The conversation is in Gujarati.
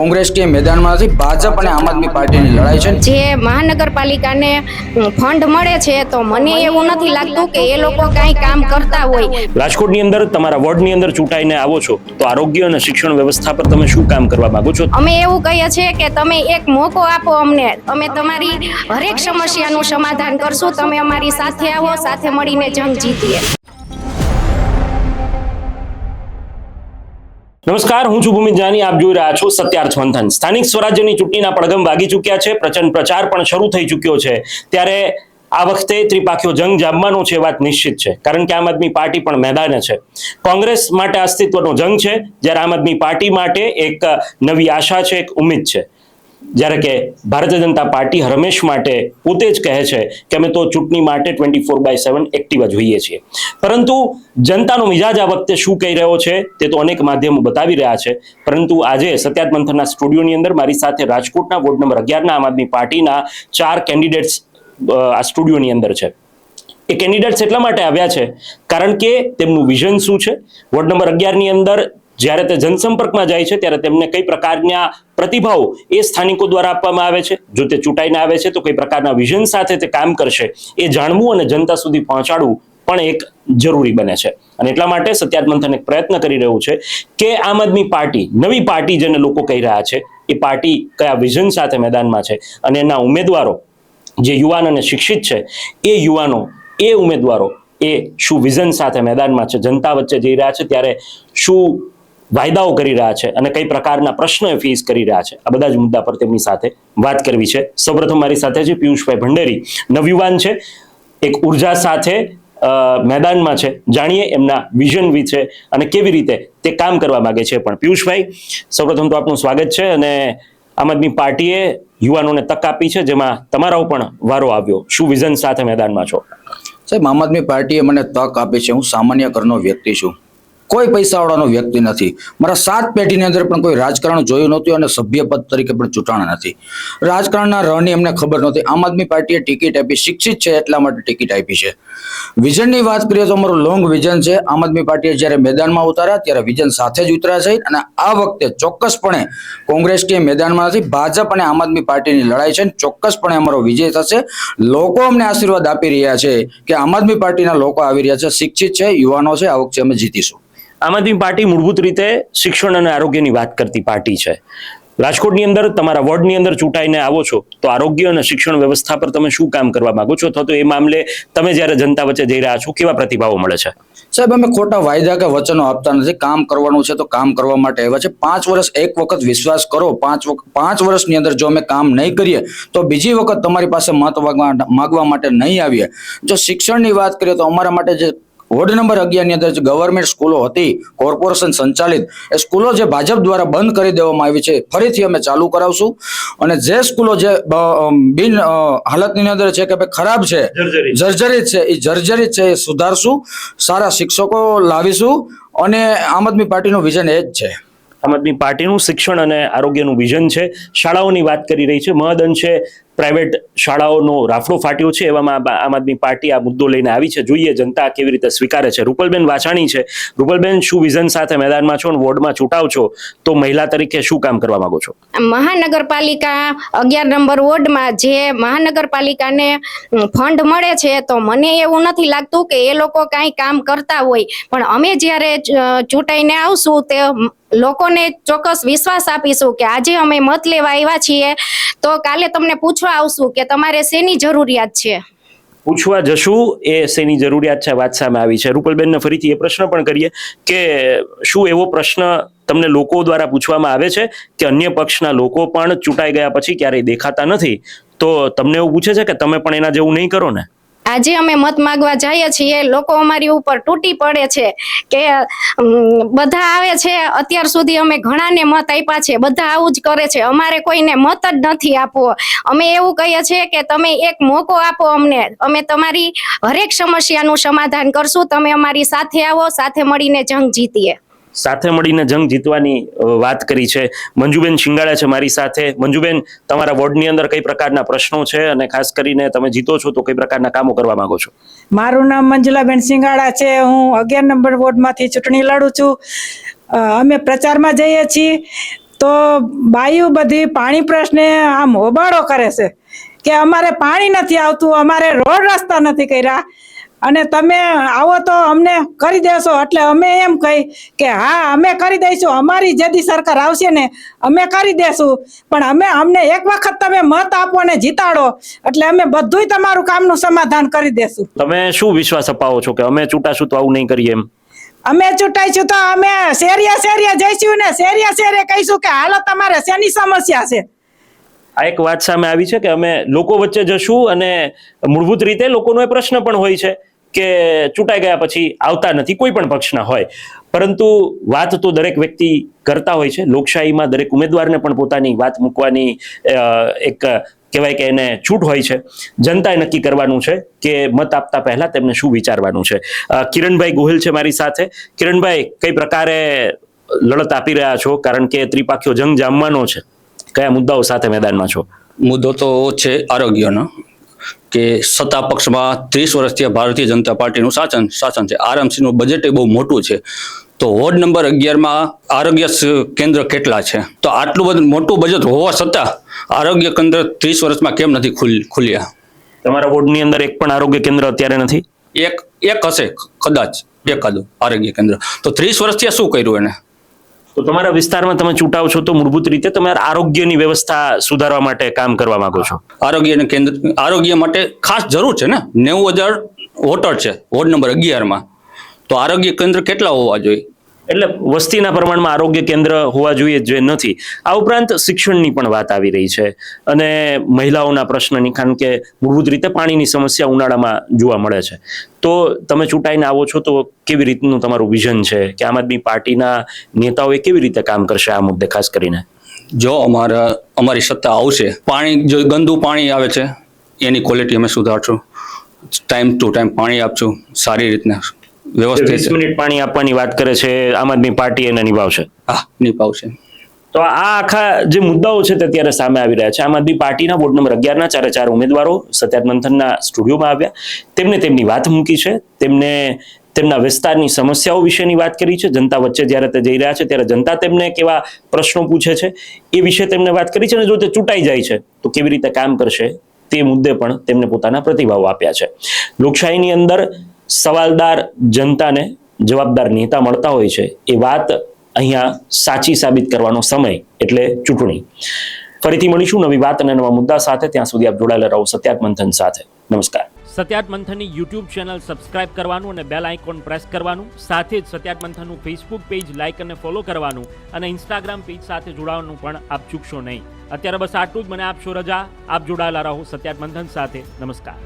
કોંગ્રેસ કે મેદાનમાં નથી, ભાજપ અને આમ આદમી પાર્ટીની લડાઈ છે। જે મહાનગરપાલિકાને ફંડ મળે છે તો મને એવું નથી લાગતું કે એ લોકો કાંઈ કામ કરતા હોય। રાજકોટની અંદર તમારા વોર્ડની અંદર ચૂંટાઈને આવો છો તો આરોગ્ય અને શિક્ષણ વ્યવસ્થા પર તમે શું કામ કરવા માંગો છો? અમે એવું કહીએ છીએ કે તમે એક મોકો આપો અમને, અમે તમારી હરેક સમસ્યાનું સમાધાન કરશું, તમે અમારી સાથે આવો, સાથે મળીને જંગ જીતીએ। નમસ્કાર, હું છું ભૂમિ જાની, આપ જોઈ રહ્યા છો સત્યાર્થ મંથન। સ્થાનિક સ્વરાજ્યની ચૂંટણીના પડઘમ વાગી ચૂક્યા છે, પ્રચંડ પ્રચાર પણ શરૂ થઈ ચૂક્યો છે, ત્યારે આ વખતે ત્રિપાખીયો જંગ જામવાનો છે વાત નિશ્ચિત છે, કારણ કે આમ આદમી પાર્ટી પણ મેદાને છે। કોંગ્રેસ માટે અસ્તિત્વનો જંગ છે, જ્યારે આમ આદમી પાર્ટી માટે એક નવી આશા છે, એક ઉમ્મીદ છે। જ્યારે કે ભારતીય જનતા પાર્ટી હંમેશ માટે પોતે જ કહે છે કે અમે તો ચૂંટણી માટે 24/7 એક્ટિવ જ હોઈએ છીએ, પરંતુ જનતાનો મિજાજ આ વખતે શું કહી રહ્યો છે તે તો અનેક માધ્યમો બતાવી રહ્યા છે। પરંતુ આજે સત્યાર્થ મંથનના સ્ટુડિયોની અંદર મારી સાથે રાજકોટના વોર્ડ નંબર 11ના આમ આદમી પાર્ટીના 4 કેન્ડિડેટ્સ આ સ્ટુડિયોની અંદર છે। એ કેન્ડિડેટ્સ એટલા માટે આવ્યા છે કારણ કે તેમનું વિઝન શું છે, વોર્ડ નંબર 11ની અંદર જ્યારે તે જનસંપર્કમાં જાય છે ત્યારે તેમને કઈ પ્રકારના પ્રતિભાવો એ સ્થાનિકો દ્વારા આપવામાં આવે છે, જો તે ચૂંટાઈને આવે છે તો કઈ પ્રકારના વિઝન સાથે તે કામ કરશે એ જાણવું અને જનતા સુધી પહોંચાડવું પણ એક જરૂરી બને છે। અને એટલા માટે સત્યાર્થ મંથન એક પ્રયત્ન કરી રહ્યું છે કે આમ આદમી પાર્ટી, નવી પાર્ટી જેને લોકો કહી રહ્યા છે, એ પાર્ટી કયા વિઝન સાથે મેદાનમાં છે અને એના ઉમેદવારો જે યુવાન અને શિક્ષિત છે, એ યુવાનો, એ ઉમેદવારો એ શું વિઝન સાથે મેદાનમાં છે, જનતા વચ્ચે જઈ રહ્યા છે ત્યારે શું વાયદાઓ કરી રહ્યા છે અને કઈ પ્રકારના પ્રશ્નો એ ફેસ કરી રહ્યા છે, આ બધા જ મુદ્દા પર તેમની સાથે વાત કરવી છે। સૌપ્રથમ મારી સાથે છે પિયુષભાઈ ભંડેરી, નવયુવાન છે, એક ઉર્જા સાથે મેદાનમાં છે, જાણીએ એમના વિઝન વિશે અને કેવી રીતે તે કામ કરવા માંગે છે। પણ પિયુષભાઈ, સૌપ્રથમ તો આપનું સ્વાગત છે અને આમ આદમી પાર્ટીએ યુવાનોને તક આપી છે, જેમાં તમારો પણ વારો આવ્યો, શું વિઝન સાથે મેદાનમાં છો? સાહેબ, આમ આદમી પાર્ટીએ મને તક આપી છે। હું સામાન્ય ઘરનો વ્યક્તિ છું, કોઈ પૈસાવાળાનો વ્યક્તિ નથી। મારા 7 પેઢીની અંદર પણ કોઈ રાજકારણ જોયું નહોતું અને સભ્યપદ તરીકે પણ ચૂંટાણા નથી। રાજકારણના રહની અમને ખબર નહોતી। આમ આદમી પાર્ટીએ ટિકિટ આપી, શિક્ષિત છે એટલા માટે ટિકિટ આપી છે। વિઝનની વાત કરીએ તો અમારું લોંગ વિઝન છે। આમ આદમી પાર્ટીએ જ્યારે મેદાનમાં ઉતાર્યા ત્યારે વિઝન સાથે જ ઉતર્યા છે અને આ વખતે ચોક્કસપણે કોંગ્રેસ કે મેદાનમાં નથી, ભાજપ અને આમ આદમી પાર્ટીની લડાઈ છે, ચોક્કસપણે અમારો વિજય થશે। લોકો અમને આશીર્વાદ આપી રહ્યા છે કે આમ આદમી પાર્ટીના લોકો આવી રહ્યા છે, શિક્ષિત છે, યુવાનો છે, આ વખતે અમે જીતીશું। આમ આદમી પાર્ટી મૂળભૂત રીતે શિક્ષણ અને આરોગ્યની વાત કરતી પાર્ટી છે। રાજકોટની અંદર તમારા વોર્ડની અંદર ચૂંટાઈને આવો છો તો આરોગ્ય અને શિક્ષણ વ્યવસ્થા પર તમે શું કામ કરવા માંગો છો, અથવા તો એ મામલે તમે જ્યારે જનતા વચ્ચે જઈ રહ્યા છો કેવા પ્રતિભાવો મળે છે? સાહેબ, અમે ખોટા વાયદા કે વચનો આપતા નથી। કામ કરવાનું છે તો કામ કરવા માટે આવ્યા છે। 5 વર્ષ એક વખત વિશ્વાસ કરો, 5 વર્ષની અંદર જો અમે કામ નહીં કરીએ તો બીજી વખત તમારી પાસે મત માગવા માટે નહીં આવીએ। જો શિક્ષણની વાત કરીએ તો અમારા માટે જે વોર્ડ નંબર 11ની અંદર જે ગવર્મેન્ટ સ્કૂલો હતી, કોર્પોરેશન સંચાલિત, એ સ્કૂલો જે ભાજપ દ્વારા બંધ કરી દેવામાં આવી છે, ફરીથી અમે ચાલુ કરાવશું અને જે સ્કૂલો જે બિન હાલતની અંદર છે કે ભાઈ ખરાબ છે, જર્જરિત છે, એ જર્જરિત છે, એ સુધારશું, સારા શિક્ષકો લાવીશું અને આમ આદમી પાર્ટીનું વિઝન એ જ છે। આમ આદમી પાર્ટીનું શિક્ષણ અને આરોગ્યનું વિઝન છે। શાળાઓની વાત કરી રહી છે, મહદઅંશે પ્રાઇવેટ શાળાઓનો રાફડો ફાટ્યો છે, એવામાં આમ આદમી પાર્ટી આ મુદ્દો લઈને આવી છે, જોઈએ જનતા કેવી રીતે સ્વીકારે છે। રૂપલબેન વાછાણી છે, રૂપલબેન, શું વિઝન સાથે મેદાનમાં છો અને વોર્ડમાં ચૂંટાવ છો તો મહિલા તરીકે શું કામ કરવા માંગો છો? મહાનગરપાલિકા 11 નંબર વોર્ડમાં જે મહાનગરપાલિકાને ફંડ મળે છે તો મને એવું નથી લાગતું કે એ લોકો કાંઈ કામ કરતા હોય, પણ અમે જ્યારે ચૂંટાઈને આવશું તે લોકોને ચોક્કસ વિશ્વાસ આપીશું કે આજે અમે મત લેવા આવ્યા છીએ તો કાલે તમને પૂછવા આવશું કે તમારે શેની જરૂરિયાત છે। પૂછવા જશું એ શેની જરૂરિયાત છે વાત સામે આવી છે। રૂપલબેનને ફરીથી એ પ્રશ્ન પણ કરીએ કે શું એવો પ્રશ્ન તમને લોકો દ્વારા પૂછવામાં આવે છે કે અન્ય પક્ષના લોકો પણ ચૂંટાઈ ગયા પછી ક્યારેય દેખાતા નથી, તો તમને એવું પૂછે છે કે તમે પણ એના જેવું નહીં કરો ને? આજે અમે મત માંગવા જઈએ છીએ, લોકો અમારી ઉપર તૂટી પડે છે કે બધા આવે છે, અત્યાર સુધી અમે ઘણાને મત આપ્યા છે, બધા આવું જ કરે છે, અમારે કોઈને મત જ નથી આપવો। અમે એવું કહીએ છીએ કે તમે એક મોકો આપો અમને, અમે તમારી હરેક સમસ્યાનું સમાધાન કરશું, તમે અમારી સાથે આવો, સાથે મળીને જંગ જીતીએ। સાથે મળીને જંગ જીતવાની વાત કરી છે। મંજુબેન શિંગાળા છે મારી સાથે। મંજુબેન, તમારા વોર્ડની અંદર કઈ પ્રકારના પ્રશ્નો છે અને ખાસ કરીને તમે જીતો છો તો કઈ પ્રકારના કામો કરવા માંગો છો? મારું નામ મંજુલાબેન શિંગાળા છે, હું 11 નંબર વોર્ડમાંથી ચૂંટણી લડું છું। અમે પ્રચારમાં જઈએ છીએ તો બાયુ બધી પાણી પ્રશ્ને આમ હોબાળો કરે છે કે અમારે પાણી નથી આવતું, અમારે રોડ રસ્તા નથી કર્યા, અને તમે આવો તો અમને કરી દેશો. એટલે અમે એમ કહી કે હા અમે કરી દઈશું, અમારી જેદી સરકાર આવશે ને અમે કરી દેશું, પણ અમને એક વખત તમે મત આપો ને જીતાડો એટલે અમે બધુંય તમારું કામનું સમાધાન કરી દેશું. તમે શું વિશ્વાસ અપાવો છો કે અમે ચૂંટાશું તો આવું નહીં કરીએ એમ? અમે ચૂંટાઈશું તો અમે શેરીએ જઈશું ને શેરીએ કહીશું કે હાલો તમારે શેની સમસ્યા છે. આ એક વાત સામે આવી છે કે અમે લોકો વચ્ચે જશું, અને મૂળભૂત રીતે લોકોનો એ પ્રશ્ન પણ હોય છે કે ચૂંટાઈ ગયા પછી આવતા નથી, કોઈ પણ પક્ષના હોય, પરંતુ વાત તો દરેક વ્યક્તિ કરતા હોય છે. લોકશાહીમાં દરેક ઉમેદવારને પણ પોતાની વાત મૂકવાની એક કહેવાય કે એને છૂટ હોય છે. જનતાએ નક્કી કરવાનું છે કે મત આપતા પહેલા તેમને શું વિચારવાનું છે. કિરણભાઈ ગોહિલ છે મારી સાથે. કિરણભાઈ, કઈ પ્રકારે લડત આપી રહ્યા છો? કારણ કે ત્રિપાખીયો જંગ જામવાનો છે. કયા મુદ્દાઓ સાથે મેદાનમાં છો? મુદ્દો તો છે આરોગ્યનો, કે સત્તા પક્ષમાં 30 વર્ષથી ભારતીય જનતા પાર્ટીનું શાસન છે. આરએમસીનું બજેટ બહુ મોટું છે, તો વોર્ડ નંબર 11માં આરોગ્ય કેન્દ્ર કેટલા છે? તો આટલું બધું મોટું બજેટ હોવા છતાં આરોગ્ય કેન્દ્ર 30 વર્ષમાં કેમ નથી ખુલ્યા? તમારા વોર્ડની અંદર એક પણ આરોગ્ય કેન્દ્ર અત્યારે નથી? એક હશે કદાચ, એકાદું આરોગ્ય કેન્દ્ર. તો 30 વર્ષથી શું કર્યું એને? તો તમારા વિસ્તારમાં તમે ચૂંટાવ છો તો મૂળભૂત રીતે તમે આરોગ્યની વ્યવસ્થા સુધારવા માટે કામ કરવા માંગો છો? આરોગ્ય માટે ખાસ જરૂર છે ને. 90,000 વોટર છે વોર્ડ નંબર 11માં, તો આરોગ્ય કેન્દ્ર કેટલા હોવા જોઈએ? એટલે વસ્તીના પ્રમાણમાં આરોગ્ય કેન્દ્ર હોવા જોઈએ જે નથી. આ ઉપરાંત શિક્ષણની પણ વાત આવી રહી છે, અને મહિલાઓના પ્રશ્નની, કારણ કે મૂળભૂત રીતે પાણીની સમસ્યા ઉનાળામાં જોવા મળે છે. તો તમે ચૂંટાઈને આવો છો તો કેવી રીતનું તમારું વિઝન છે કે આમ આદમી પાર્ટીના નેતાઓએ કેવી રીતે કામ કરશે આ મુદ્દે ખાસ કરીને? જો અમારી સત્તા આવશે, પાણી જો ગંદુ પાણી આવે છે એની ક્વોલિટી અમે સુધારશું, ટાઈમ ટુ ટાઈમ પાણી આપશું સારી રીતના વ્યવસ્થિત. 20 મિનિટ પાણી આપવાની વાત કરે છે આમ આદમી પાર્ટી, એને નિભાવશે? હા, નિભાવશે. તો આ આખા જે મુદ્દાઓ છે તે અત્યારે સામે આવી રહ્યા છે. આમ આદમી પાર્ટીના વોર્ડ નંબર 11ના 4 ઉમેદવારો સત્યાત મંથનના સ્ટુડિયોમાં આવ્યા. તેમને તેમની વાત મૂકી છે, તેમને તેમના વિસ્તારની સમસ્યાઓ વિશેની વાત કરી છે. જનતા વચ્ચે જ્યારે તે જઈ રહ્યા છે ત્યારે જનતા તેમને કેવા પ્રશ્નો પૂછે છે એ વિશે તેમને વાત કરી છે, અને જો તે ચૂંટાઈ જાય છે તો કેવી રીતે કામ કરશે તે મુદ્દે પણ તેમને પોતાના પ્રતિભાવો આપ્યા છે. લોકશાહીની અંદર સવાલદાર જનતાને જવાબદાર નેતા મળતા હોય છે, એ વાત અહીંયા સાચી સાબિત કરવાનો સમય એટલે ચૂંટણી. ફરીથી મળીશું નવી વાત અને નવા મુદ્દા સાથે. ત્યાં સુધી આપ જોડાયેલા રહો સત્યાત મંથન સાથે. નમસ્કાર. સત્યાત મંથનની યુટ્યુબ ચેનલ સબસ્ક્રાઇબ કરવાનું અને બેલ આઇકોન પ્રેસ કરવાનું, સાથે જ સત્યાત મંથનનું ફેસબુક પેજ લાઇક અને ફોલો કરવાનું, અને ઇન્સ્ટાગ્રામ પેજ સાથે જોડાવાનું પણ આપ ચૂકશો નહીં. અત્યારે બસ આટલું જ. મને આપશો રજા. આપ જોડાયેલા રહો સત્યાત મંથન સાથે. નમસ્કાર.